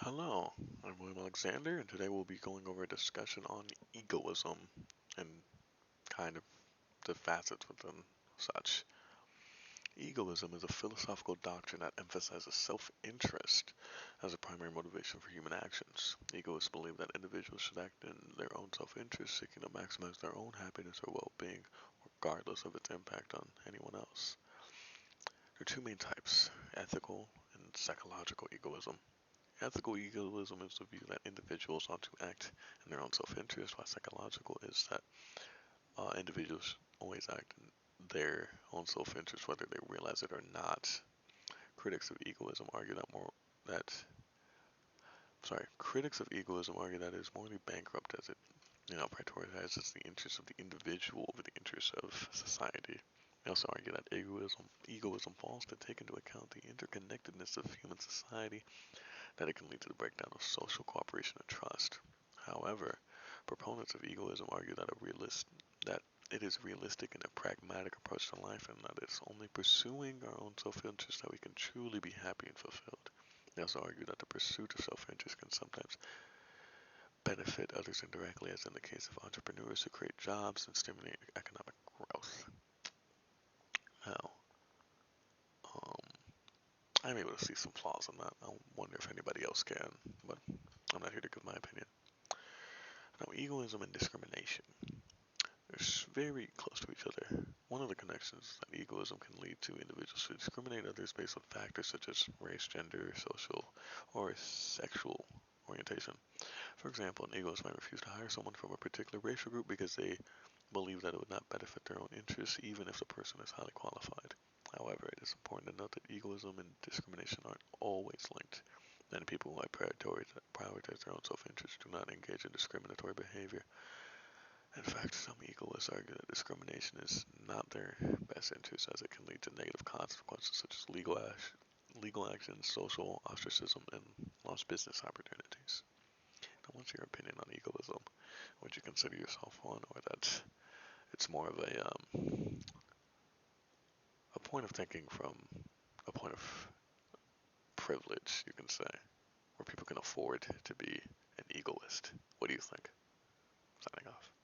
Hello, I'm William Alexander, and today we'll be going over a discussion on egoism and kind of the facets within such. Egoism is a philosophical doctrine that emphasizes self-interest as a primary motivation for human actions. Egoists believe that individuals should act in their own self-interest, seeking to maximize their own happiness or well-being, regardless of its impact on anyone else. There are two main types: ethical and psychological egoism. Ethical egoism is the view that individuals ought to act in their own self-interest, while psychological is that individuals always act in their own self-interest, whether they realize it or not. Critics of egoism argue that critics of egoism argue that it is morally bankrupt as it, prioritizes the interests of the individual over the interests of society. They also argue that egoism fails to take into account the interconnectedness of human society, that it can lead to the breakdown of social cooperation and trust. However, proponents of egoism argue that it is realistic and a pragmatic approach to life, and that it's only pursuing our own self-interest that we can truly be happy and fulfilled. They also argue that the pursuit of self-interest can sometimes benefit others indirectly, as in the case of entrepreneurs who create jobs and stimulate economic growth. Now, um, I'm able to see some flaws in that. I wonder if anybody else can, but I'm not here to give my opinion. Now, egoism and discrimination are very close to each other. One of the connections is that egoism can lead to individuals who discriminate others based on factors such as race, gender, social, or sexual orientation. For example, an egoist might refuse to hire someone from a particular racial group because they believe that it would not benefit their own interests, even if the person is highly qualified. However, it is important to note that egoism and discrimination aren't always linked. Many people who prioritize their own self-interest do not engage in discriminatory behavior. In fact, some egoists argue that discrimination is not their best interest, as it can lead to negative consequences such as legal action, social ostracism, and lost business opportunities. Now, what's your opinion on egoism? Would you consider yourself one, or that it's more of a point of thinking from a point of privilege, you can say, where people can afford to be an egoist? What do you think? Signing off.